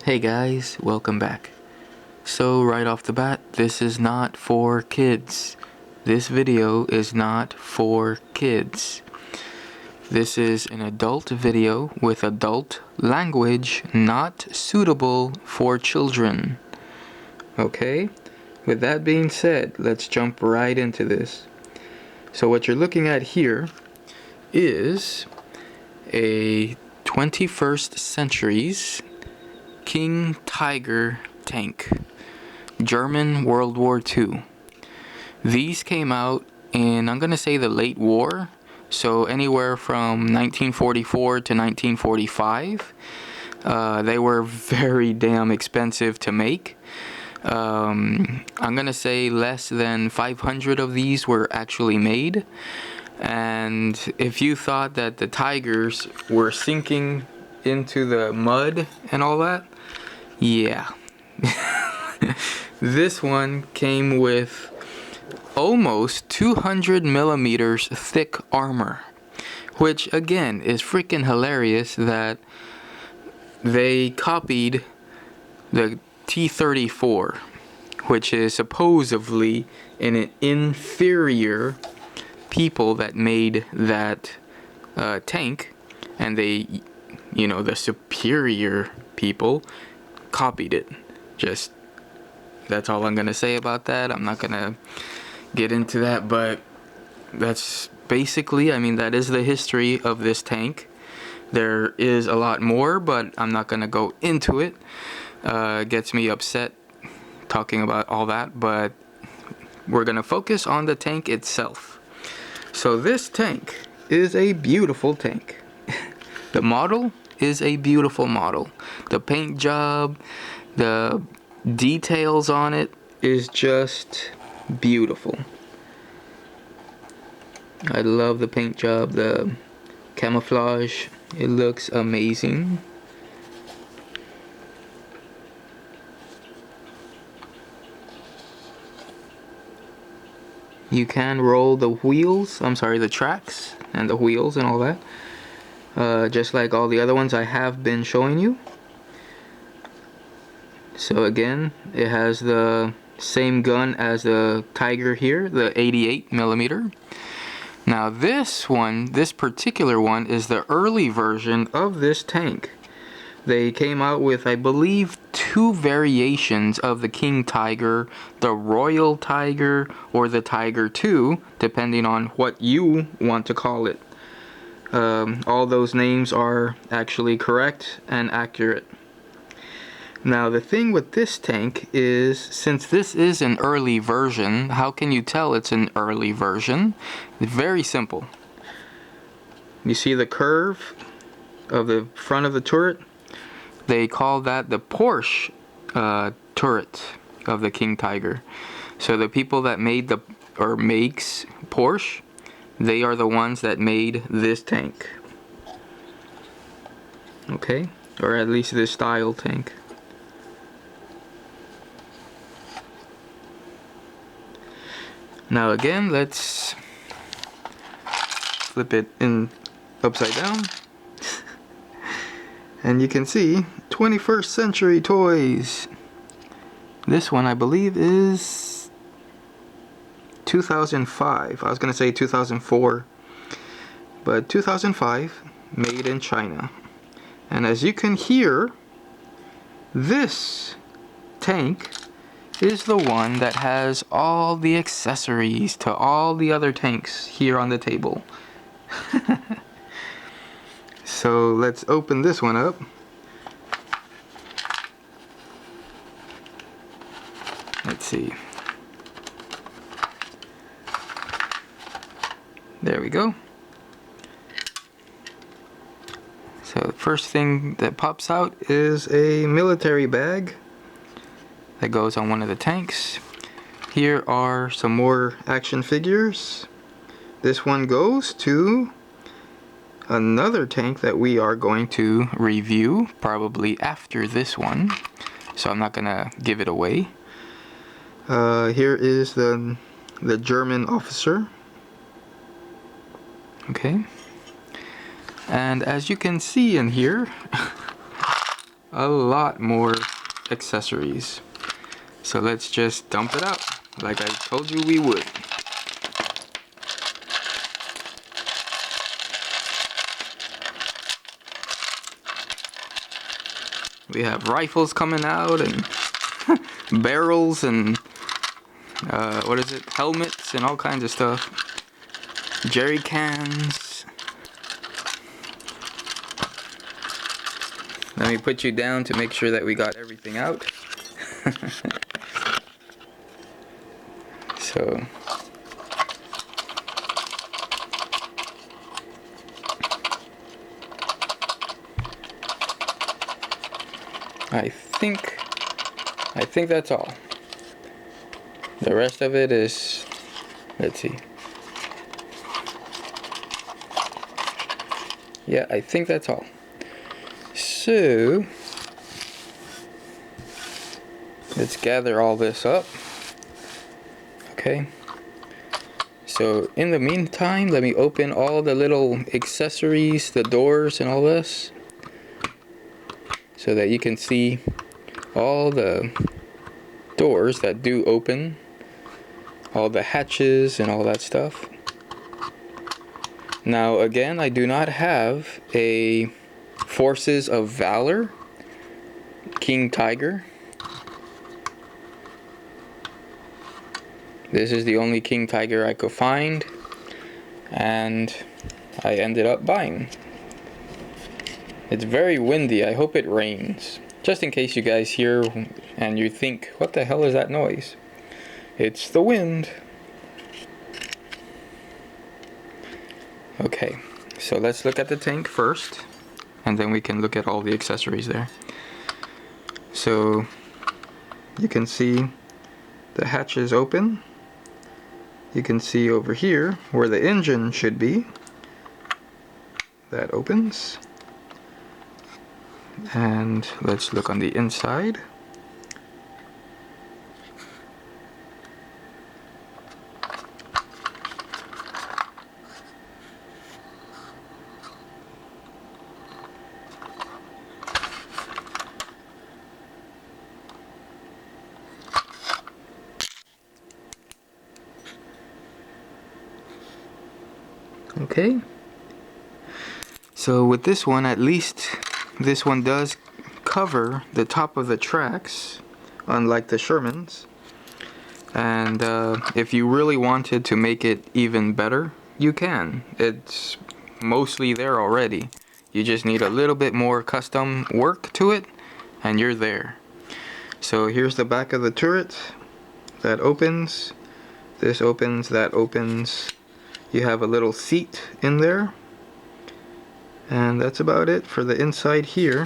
Hey guys, welcome back. So right off the bat, this is not for kids. This video is not for kids. This is an adult video with adult language not suitable for children. Okay? With that being said, let's jump right into this. So what you're looking at here is a 21st century's King Tiger tank, German World War II. These came out in, I'm gonna say, the late war, so anywhere from 1944 to 1945. They were very damn expensive to make. I'm gonna say less than 500 of these were actually made. And if you thought that the Tigers were sinking into the mud and all that, yeah. This one came with almost 200 millimeters thick armor, which again is freaking hilarious that they copied the T-34, which is supposedly an inferior people that made that tank, and they, the superior people copied it. Just, that's all I'm gonna say about that. I'm not gonna get into that, but that's basically, that is the history of this tank. There is a lot more, but I'm not gonna go into it. It gets me upset talking about all that, but we're gonna focus on the tank itself. So this tank is a beautiful tank. The model is a beautiful model. The paint job, the details on it is just beautiful. I love the paint job, the camouflage. It looks amazing. You can roll the wheels, the tracks and the wheels and all that. Just like all the other ones I have been showing you. So again, it has the same gun as the Tiger here, the 88 millimeter. Now this particular one is the early version of this tank. They came out with, I believe, 2 variations of the King Tiger, the Royal Tiger or the Tiger II, depending on what you want to call it. All those names are actually correct and accurate. Now the thing with this tank is, since this is an early version, how can you tell it's an early version? It's very simple. You see the curve of the front of the turret? They call that the Porsche turret of the King Tiger. So the people that makes Porsche, they are the ones that made this tank. Okay? Or at least this style tank. Now again, let's flip it in upside down. And you can see 21st century toys. This one I believe is 2005. I was gonna say 2004, but 2005, made in China. And as you can hear, this tank is the one that has all the accessories to all the other tanks here on the table. So let's open this one up. Let's see. There we go. So the first thing that pops out is a military bag that goes on one of the tanks. Here are some more action figures. This one goes to another tank that we are going to review probably after this one, so I'm not gonna give it away. Here is the German officer. Okay, and as you can see in here, a lot more accessories. So let's just dump it out like I told you we would. We have rifles coming out and barrels and what is it? Helmets and all kinds of stuff. Jerry cans. Let me put you down to make sure that we got everything out. So I think that's all. The rest of it is, let's see. Yeah, I think that's all. So let's gather all this up. Okay. So in the meantime, let me open all the little accessories, the doors and all this, so that you can see all the doors that do open, all the hatches and all that stuff. Now again, I do not have a Forces of Valor King Tiger. This is the only King Tiger I could find, and I ended up buying. It's very windy. I hope it rains. Just in case you guys hear and you think, what the hell is that noise? It's the wind. Okay, so let's look at the tank first, and then we can look at all the accessories there. So you can see the hatch is open. You can see over here where the engine should be. That opens. And let's look on the inside. Okay. So with this one, at least this one does cover the top of the tracks, unlike the Shermans. And if you really wanted to make it even better, you can. It's mostly there already. You just need a little bit more custom work to it, and you're there. So here's the back of the turret. That opens. This opens, that opens. You have a little seat in there. And that's about it for the inside here.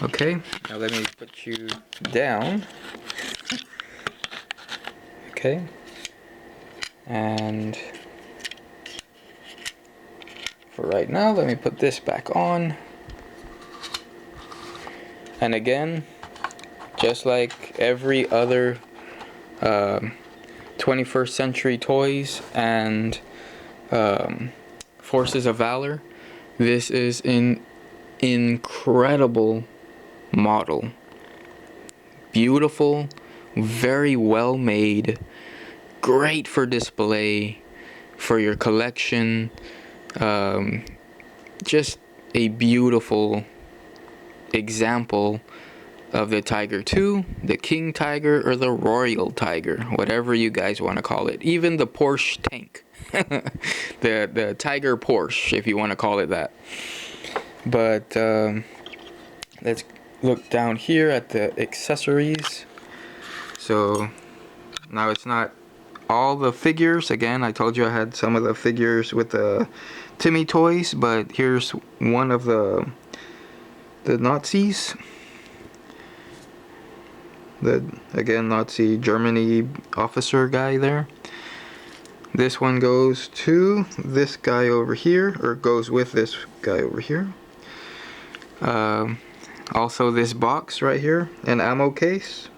Okay, now let me put you down. Okay. And for right now, let me put this back on. And again, just like every other 21st Century Toys and Forces of Valor, this is an incredible model. Beautiful, very well made, great for display, for your collection. Just a beautiful example of the Tiger II, the King Tiger, or the Royal Tiger, whatever you guys want to call it. Even the Porsche tank. the Tiger Porsche, if you want to call it that. But let's look down here at the accessories. So now it's not all the figures. Again, I told you I had some of the figures with the Timmy toys, but here's one of the Nazis. The, again, Nazi Germany officer guy there. This one goes to this guy over here, or goes with this guy over here. Also this box right here, an ammo case,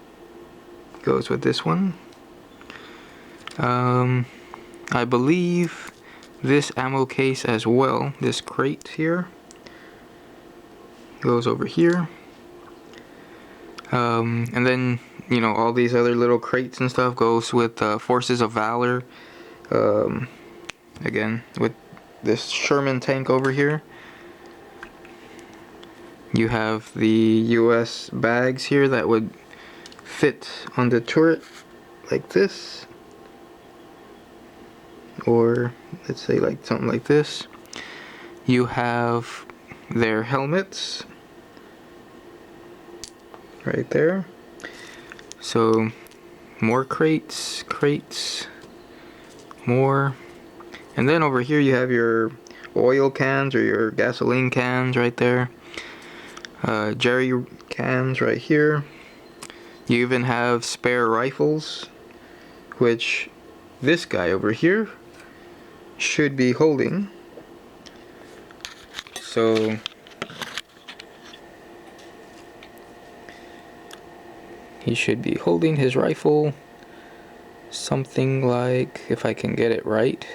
goes with this one. I believe this ammo case as well. This crate here goes over here. And then, you know, all these other little crates and stuff goes with Forces of Valor. Again, with this Sherman tank over here. You have the US bags here that would fit on the turret like this. Or let's say like something like this. You have their helmets right there. So more crates, more. And then over here you have your oil cans or your gasoline cans right there. Jerry cans right here. You even have spare rifles, which this guy over here should be holding. So he should be holding his rifle something like, if I can get it right,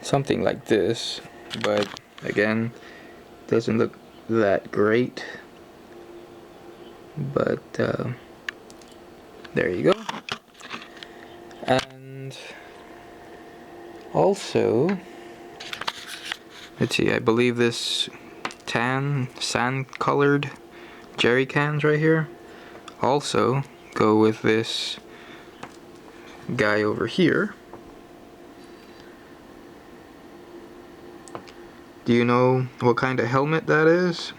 something like this, but again, doesn't look that great. But there you go. And also, let's see, I believe this sand colored jerry cans right here also go with this guy over here. Do you know what kind of helmet that is?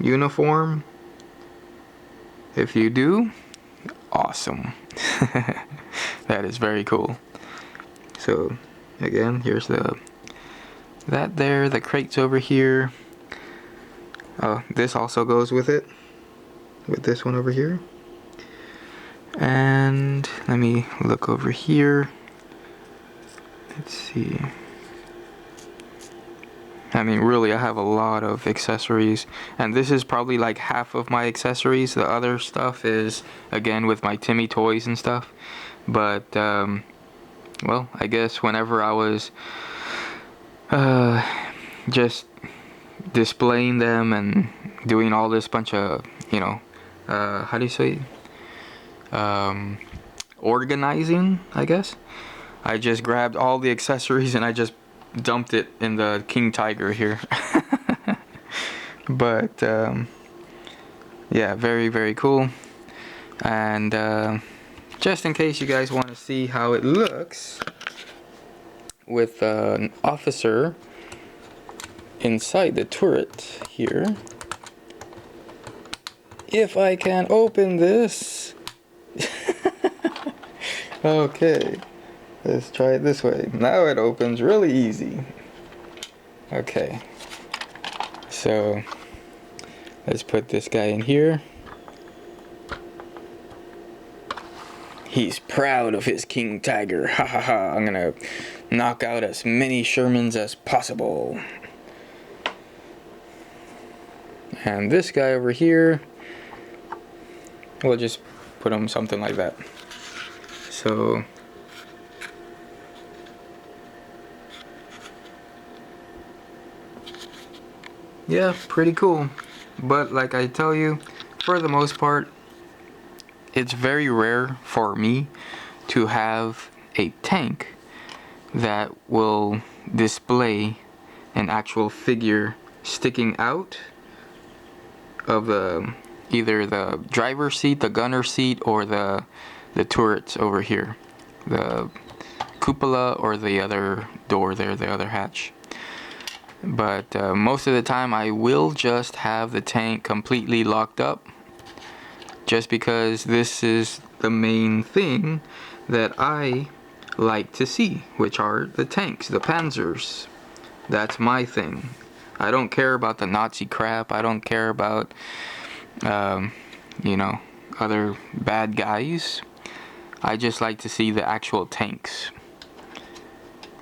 Uniform? If you do, awesome. That is very cool. So again, here's the crates over here. This also goes with it, with this one over here. And let me look over here. Let's see. I mean, really, I have a lot of accessories, and this is probably like half of my accessories. The other stuff is, again, with my Timmy toys and stuff. But, well, I guess whenever I was just displaying them and doing all this bunch of, you know, how do you say, organizing, I guess. I just grabbed all the accessories and I just dumped it in the King Tiger here. But yeah, very, very cool. And just in case you guys want to see how it looks with an officer inside the turret here, if I can open this. Okay, let's try it this way. Now it opens really easy. Okay, so let's put this guy in here. He's proud of his King Tiger. Ha ha ha. I'm gonna knock out as many Shermans as possible. And this guy over here, we'll just put him something like that. So yeah, pretty cool. But like I tell you, for the most part, it's very rare for me to have a tank that will display an actual figure sticking out of either the driver's seat, the gunner seat, or the turrets over here, the cupola or the other door there, the other hatch. But most of the time I will just have the tank completely locked up, just because this is the main thing that I like to see, which are the tanks, the Panzers. That's my thing. I don't care about the Nazi crap. I don't care about you know, other bad guys. I just like to see the actual tanks.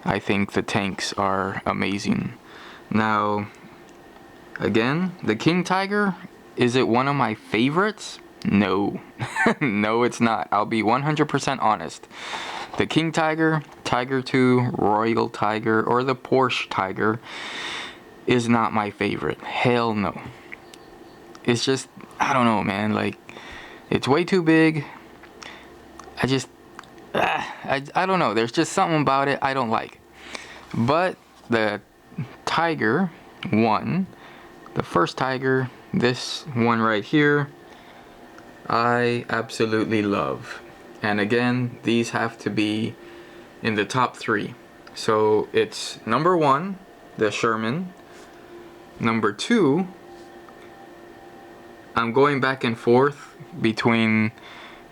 I think the tanks are amazing. Now, again, the King Tiger, is it one of my favorites? No. No, it's not. I'll be 100% honest. The King Tiger, Tiger II, Royal Tiger, or the Porsche Tiger is not my favorite. Hell no. It's just, I don't know, man. Like, it's way too big. I don't know. There's just something about it I don't like. But the Tiger 1, the first Tiger, this one right here, I absolutely love. And again, these have to be in the top 3. So it's number 1, the Sherman. Number 2, I'm going back and forth between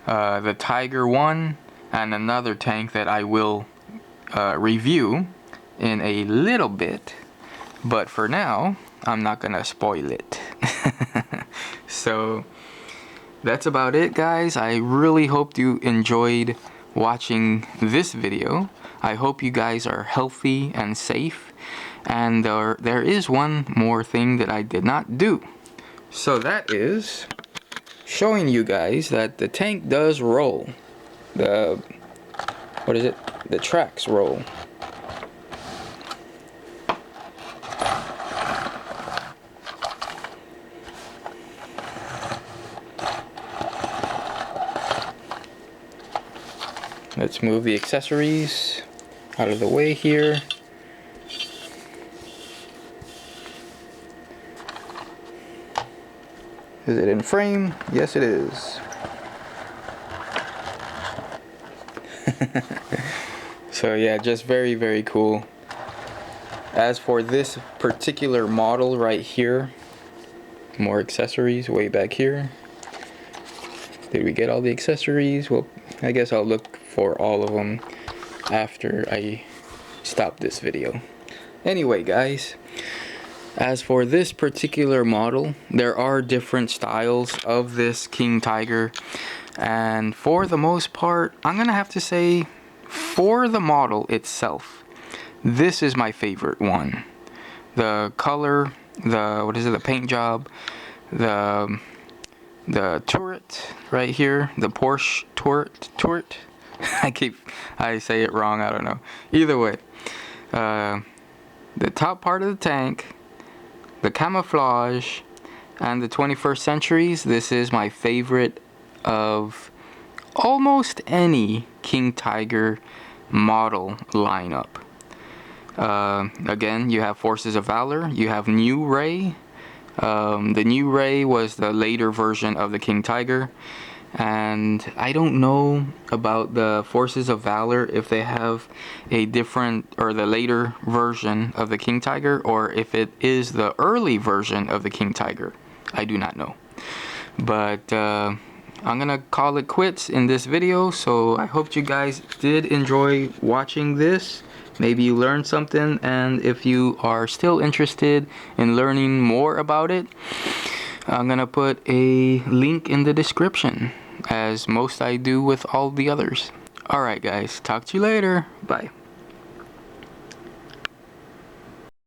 the Tiger 1 and another tank that I will review in a little bit, but for now I'm not gonna spoil it. So that's about it, guys. I really hope you enjoyed watching this video. I hope you guys are healthy and safe, and there is one more thing that I did not do. So that is showing you guys that the tank does roll. The tracks roll. Let's move the accessories out of the way here. Is it in frame? Yes, it is. So yeah, just very, very cool. As for this particular model right here, more accessories way back here. Did we get all the accessories? Well, I guess I'll look for all of them after I stop this video. Anyway, guys, as for this particular model, there are different styles of this King Tiger, and for the most part, I'm gonna have to say, for the model itself, this is my favorite one. The color, the paint job, the turret right here, the Porsche turret. I say it wrong, I don't know. Either way, the top part of the tank, the camouflage, and the 21st centuries, this is my favorite of almost any King Tiger model lineup. Again, you have Forces of Valor, you have New Ray. The New Ray was the later version of the King Tiger, and I don't know about the Forces of Valor if they have a different or the later version of the King Tiger, or if it is the early version of the King Tiger. I do not know, but I'm gonna call it quits in this video. So I hope you guys did enjoy watching this. Maybe you learned something, and if you are still interested in learning more about it, I'm gonna put a link in the description, as most I do with all the others. Alright guys, talk to you later. Bye.